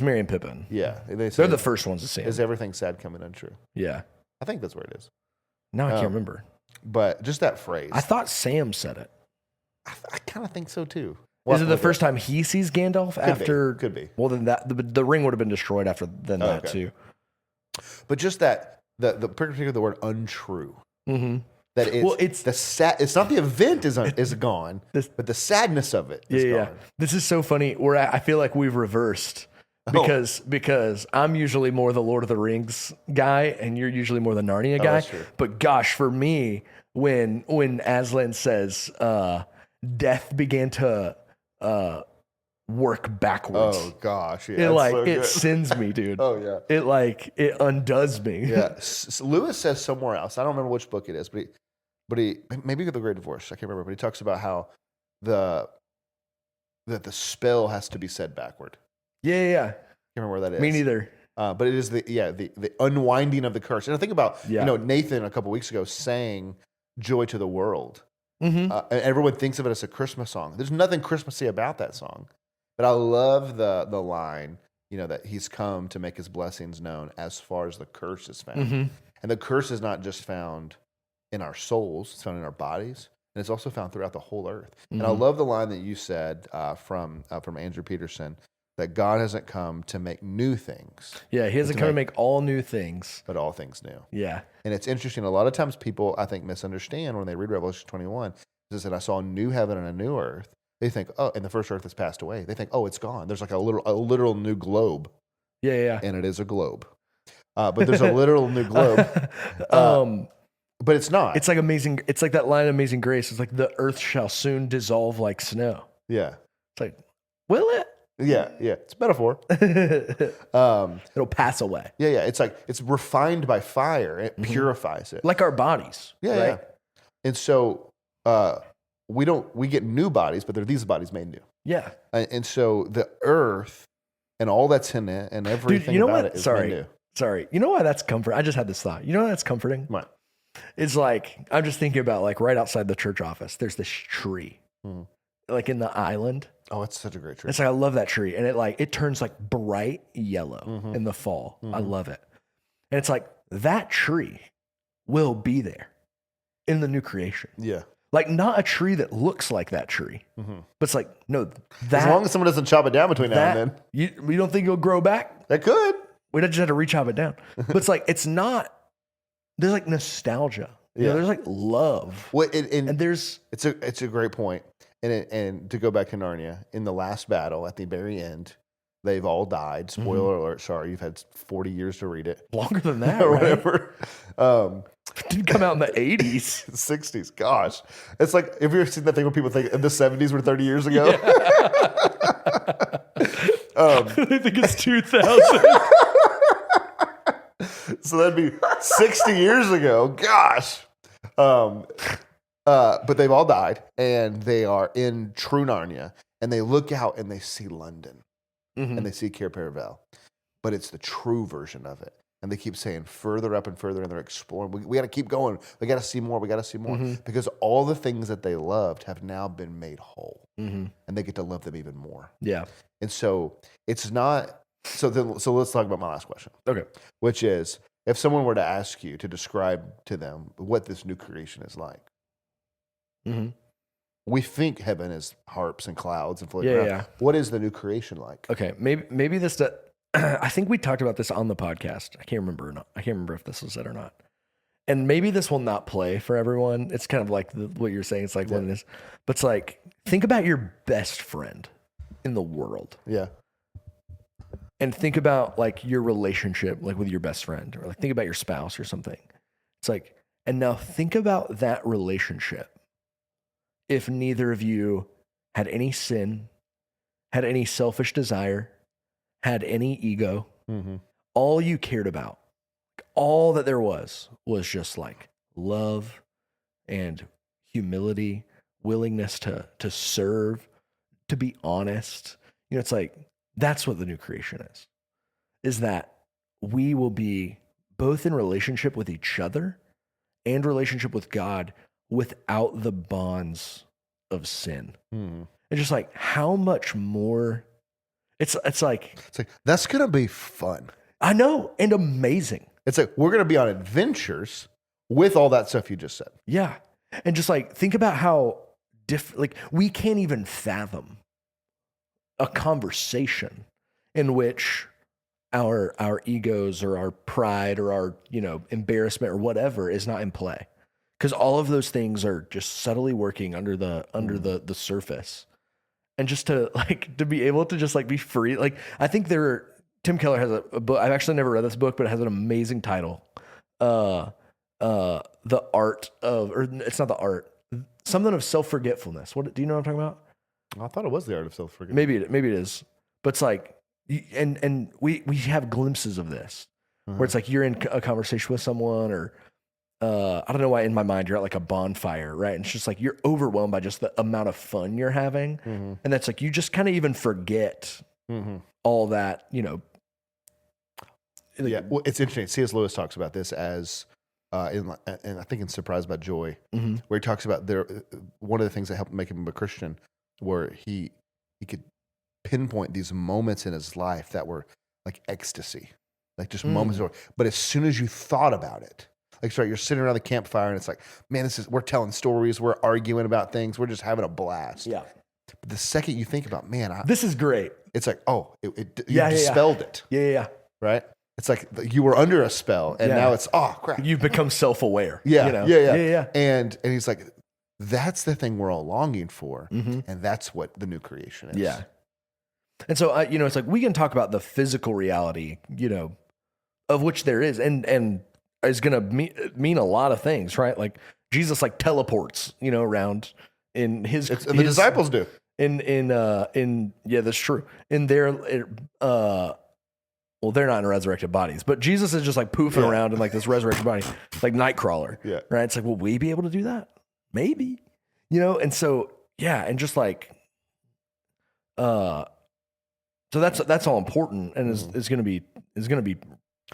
Merry and Pippin. Yeah, they're the first ones to see. Is everything sad coming untrue? Yeah, I think that's where it is. No, I can't remember. But just that phrase. I thought Sam said it. I kind of think so too. Is it the first time he sees Gandalf after? Could be. Well, then the ring would have been destroyed after that too. But just that the particular the word untrue. that it's it's not the event is gone, but the sadness of it is gone. This is so funny. I feel like we've reversed because I'm usually more the Lord of the Rings guy and you're usually more the Narnia guy. That's true. But gosh, for me, when Aslan says death began to work backwards. Oh gosh, yeah. It sends me, dude. Oh yeah. It undoes me. Yeah. Lewis says somewhere else. I don't remember which book it is, but he maybe The Great Divorce. I can't remember, but he talks about how the spell has to be said backward. Yeah. Can't remember where that is. Me neither. But it is the unwinding of the curse. And I think about Nathan a couple weeks ago saying "Joy to the World." Mm-hmm. And everyone thinks of it as a Christmas song. There's nothing Christmassy about that song. But I love the line, that he's come to make his blessings known as far as the curse is found. Mm-hmm. And the curse is not just found in our souls, it's found in our bodies, and it's also found throughout the whole earth. Mm-hmm. And I love the line that you said from Andrew Peterson, that God hasn't come to make new things. Yeah, he hasn't come to make all new things. But all things new. Yeah. And it's interesting. A lot of times people, I think, misunderstand when they read Revelation 21. It says, I saw a new heaven and a new earth. They think, and the first earth has passed away. They think, it's gone. There's like a literal new globe. Yeah. And it is a globe. But there's a literal new globe. But it's not. It's like amazing. It's like that line, Amazing Grace. It's like the earth shall soon dissolve like snow. Yeah. It's like, will it? Yeah. It's a metaphor. It'll pass away. Yeah. It's like it's refined by fire. It purifies it. Like our bodies. Yeah. Right? Yeah. And so we get new bodies, but they're these bodies made new. Yeah. And so the earth and all that's in it and everything about it is made new. Sorry. You know why that's comforting? I just had this thought. You know why that's comforting? What? It's like, I'm just thinking about like right outside the church office, there's this tree, like in the island. Oh, it's such a great tree. It's like, I love that tree. And it turns like bright yellow in the fall. I love it. And it's like, that tree will be there in the new creation. Yeah. Like not a tree that looks like that tree, but it's like, no, that. As long as someone doesn't chop it down between now and then. You don't think it'll grow back? It could. We just have to re-chop it down. But it's like, it's not, there's like nostalgia. There's like love. Well, and there's. It's a great point. And to go back to Narnia, in the last battle at the very end, they've all died. Spoiler alert. Sorry, you've had 40 years to read it. Longer than that, or right? whatever. It didn't come out in the 80s. 60s. Gosh. It's like, have you ever seen that thing where people think in the 70s were 30 years ago? Yeah. I think it's 2000. So that'd be 60 years ago. Gosh. But they've all died, and they are in true Narnia, and they look out and they see London, and they see Cair Paravel, but it's the true version of it. And they keep saying further up and further, and they're exploring. We got to keep going. We got to see more. We got to see more, because all the things that they loved have now been made whole, and they get to love them even more. Yeah. And so it's not. So let's talk about my last question. Okay. Which is, if someone were to ask you to describe to them what this new creation is like, we think heaven is harps and clouds and floating around. Yeah. What is the new creation like? Okay. Maybe this. I think we talked about this on the podcast. I can't remember or not. I can't remember if this was it or not. And maybe this will not play for everyone. It's kind of like what you're saying. It's like one of this, but it's like, think about your best friend in the world. Yeah. And think about like your relationship, like with your best friend, or like think about your spouse or something. It's like, and now think about that relationship. If neither of you had any sin, had any selfish desire, had any ego, all you cared about, all that there was just like love and humility, willingness to serve, to be honest. It's like, that's what the new creation is that we will be both in relationship with each other and relationship with God without the bonds of sin. And just like, how much more it's like that's going to be fun. I know. And amazing. It's like, we're going to be on adventures with all that stuff you just said. Yeah. And just like, think about how like we can't even fathom a conversation in which our egos or our pride or our, embarrassment or whatever is not in play. because all of those things are just subtly working under the surface. And just to be able to just like be free. Like I think Tim Keller has a book. I've actually never read this book, but it has an amazing title. The art of, or it's not the art, something of self-forgetfulness. What do you know what I'm talking about? I thought it was the art of self-forgetfulness. Maybe it is, but it's like, and we have glimpses of this where it's like you're in a conversation with someone, or I don't know why in my mind you're at like a bonfire, right? And it's just like you're overwhelmed by just the amount of fun you're having, and that's like you just kind of even forget all that, you know. Yeah, well, it's interesting. C.S. Lewis talks about this as, and I think in Surprised by Joy, where he talks about one of the things that helped make him a Christian, where he could pinpoint these moments in his life that were like ecstasy, like just moments. But as soon as you thought about it, like sorry, you're sitting around the campfire and it's like, man, we're telling stories, we're arguing about things, we're just having a blast. Yeah. But the second you think about, man, this is great. It's like, oh, you dispelled it. Yeah. Right? It's like you were under a spell, and now it's, oh, crap. You've become self-aware. Yeah, you know? yeah. And he's like, that's the thing we're all longing for, and that's what the new creation is. Yeah. And so, it's like we can talk about the physical reality, of which there is, and is going to mean a lot of things, right? Like Jesus, like teleports, around in his, and the disciples do. Yeah, that's true. In their, well, they're not in resurrected bodies, but Jesus is just like poofing around in like this resurrected body, like Nightcrawler. Yeah. Right. It's like, will we be able to do that? Maybe, And so, yeah. And just like, so that's all important and is going to be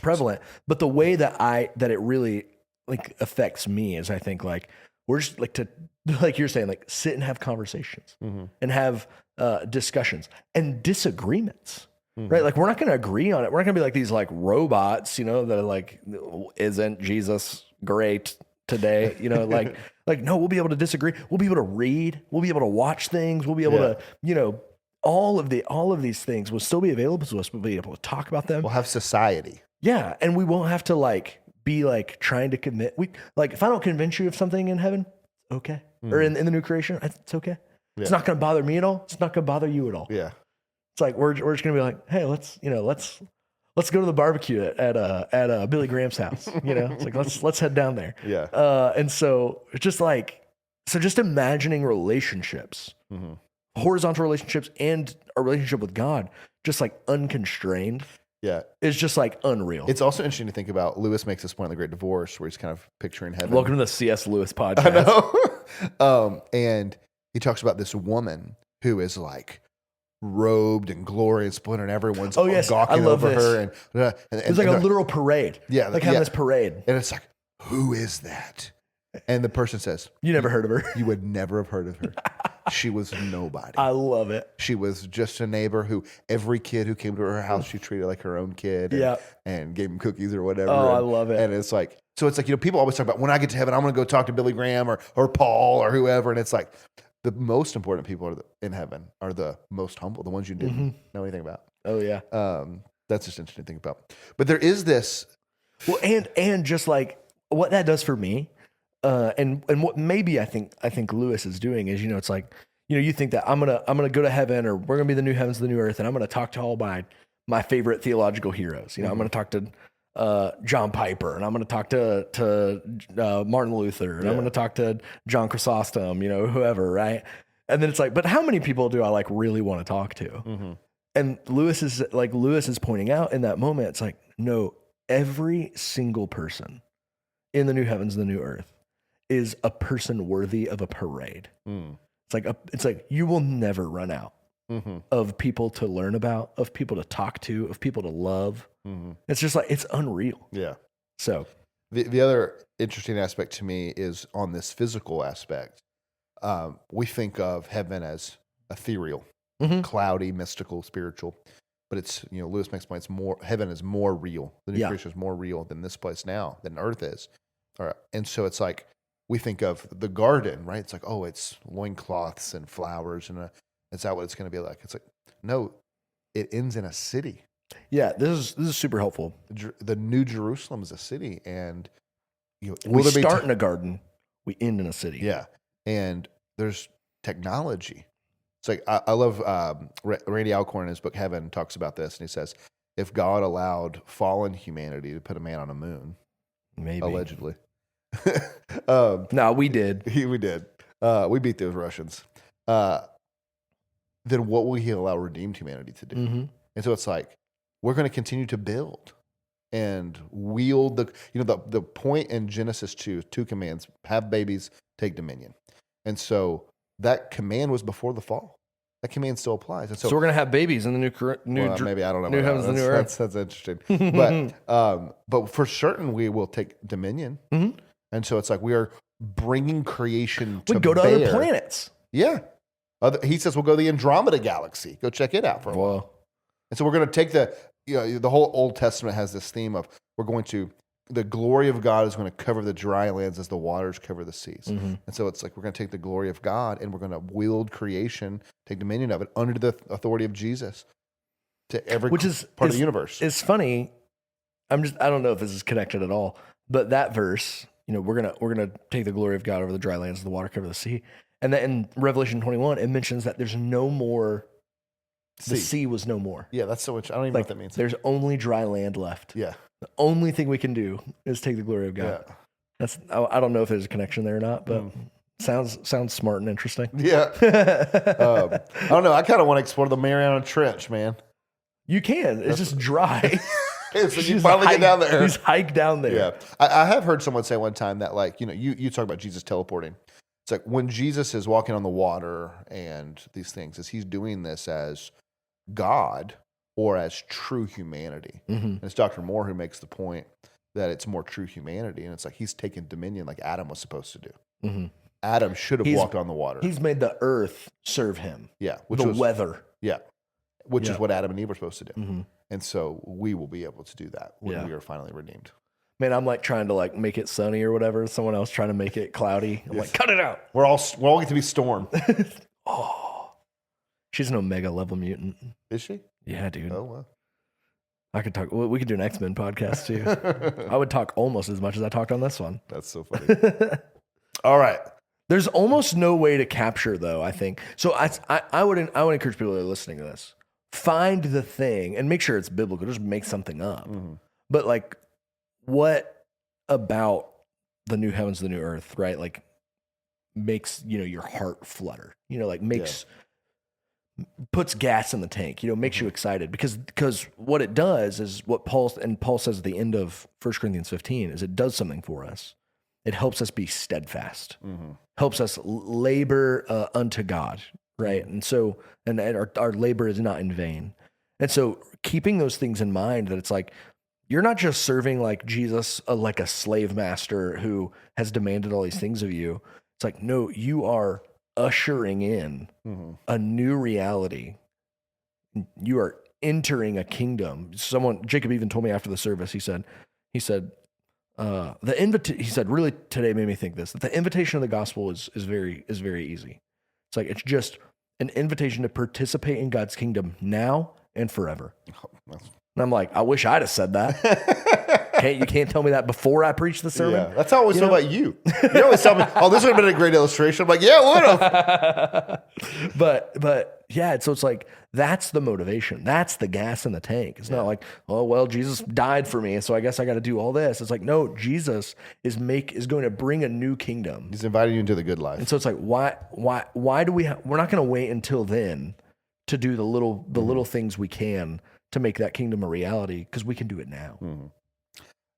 prevalent. But the way that it really like affects me is I think like, we're just like like you're saying, like sit and have conversations and have discussions and disagreements. Right? Like we're not going to agree on it. We're not going to be like these like robots, that are like, isn't Jesus great today? Like, no, we'll be able to disagree. We'll be able to read. We'll be able to watch things. We'll be able to, all of these things will still be available to us. We'll be able to talk about them. We'll have society. Yeah. And we won't have to like be like trying to commit. If I don't convince you of something in heaven, okay. Or in the new creation, it's okay. Yeah. It's not going to bother me at all. It's not going to bother you at all. Yeah. It's like we're just gonna be like, hey, let's go to the barbecue at Billy Graham's house. It's like let's head down there. Yeah. And so it's just like just imagining relationships, horizontal relationships, and a relationship with God, just like unconstrained. Yeah, is just like unreal. It's also interesting to think about. Lewis makes this point in The Great Divorce, where he's kind of picturing heaven. Welcome to the C.S. Lewis podcast. I know. And he talks about this woman who is like robed in glory and splendor, and everyone's gawking over her, and it's like a literal parade. Yeah, like having this parade, and it's like, who is that? And the person says, "You never heard of her. You would never have heard of her. She was nobody. I love it. She was just a neighbor who every kid who came to her house, she treated like her own kid, and gave him cookies or whatever. Oh, I love it. And it's like, so it's like, people always talk about, when I get to heaven, I'm going to go talk to Billy Graham or Paul or whoever, and it's like, the most important people in heaven are the most humble, the ones you didn't know anything about. Oh yeah. That's just interesting to think about. But there is this. Well, and just like what that does for me, and what maybe I think Lewis is doing is, it's like, you think that I'm gonna go to heaven, or we're gonna be the new heavens, the new earth, and I'm gonna talk to all my favorite theological heroes. I'm gonna talk to John Piper, and I'm going to talk to Martin Luther, and I'm going to talk to John Chrysostom, whoever, right? And then it's like, but how many people do I like really want to talk to? And Lewis is pointing out in that moment, it's like, no, every single person in the new heavens, the new earth is a person worthy of a parade. It's like you will never run out of people to learn about, of people to talk to, of people to love. It's just like, it's unreal. Yeah. So the other interesting aspect to me is on this physical aspect. We think of heaven as ethereal, cloudy, mystical, spiritual, but it's, Lewis makes points, heaven is more real. The new creation is more real than this place now, than earth is. All right. And so it's like, we think of the garden, right? It's like, oh, it's loincloths and flowers, and is that what it's going to be like? It's like, no, it ends in a city. Yeah, this is super helpful. The New Jerusalem is a city, and we start in a garden. we end in a city. Yeah. And there's technology. It's like, I love Randy Alcorn in his book Heaven talks about this. And he says, if God allowed fallen humanity to put a man on a moon, Maybe. allegedly. No, we did. We did. We beat those Russians. Then what will he allow redeemed humanity to do? Mm-hmm. And so it's like, we're going to continue to build and wield the point in Genesis 2 commands: have babies, take dominion. And so that command was before the fall. That command still applies. And so we're gonna have babies in the maybe I don't know. New heavens and new earth. That's interesting. But for certain we will take dominion. Mm-hmm. And so it's like we are bringing creation to we go to bear. other planets. Yeah. He says we'll go to the Andromeda galaxy. Go check it out for a while. And so we're going to take the whole Old Testament has this theme of the glory of God is going to cover the dry lands as the waters cover the seas. Mm-hmm. And so it's like we're going to take the glory of God and we're going to wield creation, take dominion of it under the authority of Jesus to every part of the universe. It's funny. I don't know if this is connected at all, but that verse, we're gonna take the glory of God over the dry lands, the water cover the sea. And then in Revelation 21, it mentions that there's no more. The sea was no more. Yeah, that's so much. I don't even know what that means. There's only dry land left. Yeah. The only thing we can do is take the glory of God. Yeah. I don't know if there's a connection there or not, but sounds smart and interesting. Yeah. I don't know. I kind of want to explore the Mariana Trench, man. You can. It's just dry. So you finally get down there. Just hike down there. Yeah. I have heard someone say one time that, like, you talk about Jesus teleporting. It's like when Jesus is walking on the water and these things, is he's doing this as God or as true humanity. Mm-hmm. And it's Dr. Moore who makes the point that it's more true humanity. And it's like he's taken dominion like Adam was supposed to do. Mm-hmm. Adam should have walked on the water. He's made the earth serve him. Yeah. Weather. Yeah. Which is what Adam and Eve were supposed to do. Mm-hmm. And so we will be able to do that when we are finally redeemed. Man, I'm like trying to like make it sunny or whatever. Someone else trying to make it cloudy. I'm like, cut it out. We're all going to be Storm. Oh, she's an Omega level mutant. Is she? Yeah, dude. Oh, wow. I could talk. We could do an X-Men podcast too. I would talk almost as much as I talked on this one. That's so funny. All right. There's almost no way to capture though, I think. So I would encourage people that are listening to this, find the thing and make sure it's biblical. Just make something up. Mm-hmm. But like, what about the new heavens, the new earth, right? Like makes, your heart flutter, puts gas in the tank, makes you excited because what it does is what Paul says at the end of 1 Corinthians 15 is it does something for us. It helps us be steadfast, helps us labor unto God, right? And so, and our labor is not in vain. And so keeping those things in mind, that it's like, you're not just serving like Jesus, like a slave master who has demanded all these things of you. It's like, no, you are ushering in a new reality. You are entering a kingdom. Jacob even told me after the service, he said, he said, really today made me think this, that the invitation of the gospel is very easy. It's like, it's just an invitation to participate in God's kingdom now and forever. And I'm like, I wish I'd have said that. You can't tell me that before I preach the sermon. Yeah, that's how I always feel about you. You always tell me, oh, this would have been a great illustration. I'm like, yeah, it would have. But yeah, so it's like, that's the motivation. That's the gas in the tank. It's not like, oh, well, Jesus died for me, so I guess I got to do all this. It's like, no, Jesus is going to bring a new kingdom. He's inviting you into the good life. And so it's like, why do we're not going to wait until then to do the little things we can to make that kingdom a reality, because we can do it now. Mm-hmm.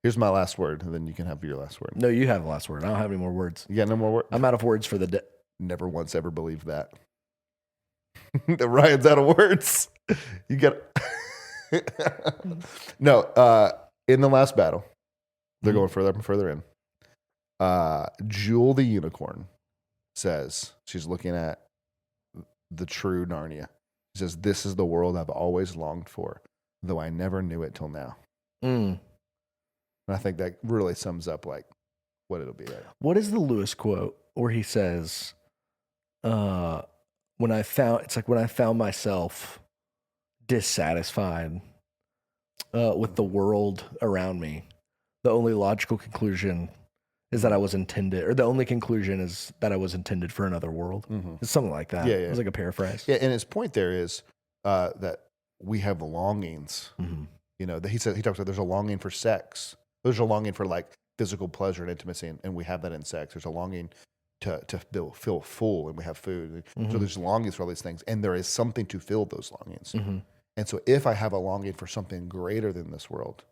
Here's my last word, and then you can have your last word. No, you have the last word. I don't have any more words. You got no more words? I'm out of words for the day. Never once ever believed that. That Ryan's out of words. You got no. In the last battle, they're going further up and further in. Jewel the unicorn says she's looking at the true Narnia. She says, "This is the world I've always longed for, though I never knew it till now." And I think that really sums up like what it'll be like. What is the Lewis quote where he says, when I found myself dissatisfied with the world around me, the only logical conclusion is that I was intended, or the only conclusion is that I was intended for another world. It's something like that. Yeah. It's like a paraphrase. Yeah, and his point there is that we have longings. You know, that he talks about there's a longing for sex. There's a longing for like physical pleasure and intimacy, and we have that in sex. There's a longing to feel full, and we have food. So there's longings for all these things, and there is something to fill those longings. And so if I have a longing for something greater than this world,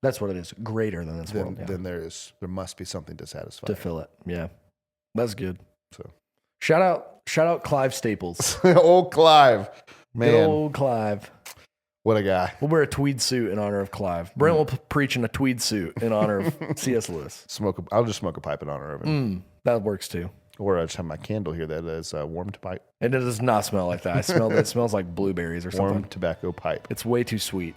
that's what it is. Greater than this world. Then there must be something to satisfy. To fill it. Yeah. That's good. So shout out Clive Staples. Old Clive. Man. Good old Clive. What a guy. We'll wear a tweed suit in honor of Clive. Brent will preach in a tweed suit in honor of C.S. Lewis. I'll just smoke a pipe in honor of him. That works too. Or I just have my candle here that is a warmed pipe. It does not smell like that. It smells like blueberries or something. Warm tobacco pipe. It's way too sweet.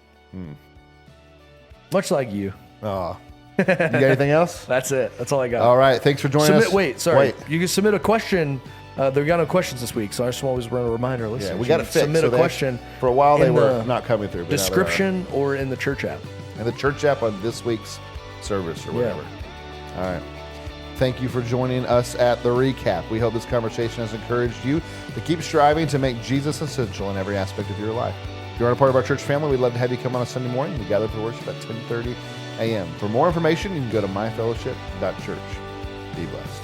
Much like you. Oh. You got anything else? That's it. That's all I got. All right. Thanks for joining us. You can submit a question. There got no questions this week, so I just always want to remind our listeners. Yeah, we got to submit a question. For a while, they were not coming through. Description or in the church app. In the church app on this week's service or whatever. All right. Thank you for joining us at The Recap. We hope this conversation has encouraged you to keep striving to make Jesus essential in every aspect of your life. If you're not a part of our church family, we'd love to have you come on a Sunday morning. We gather for worship at 10:30 a.m. For more information, you can go to myfellowship.church. Be blessed.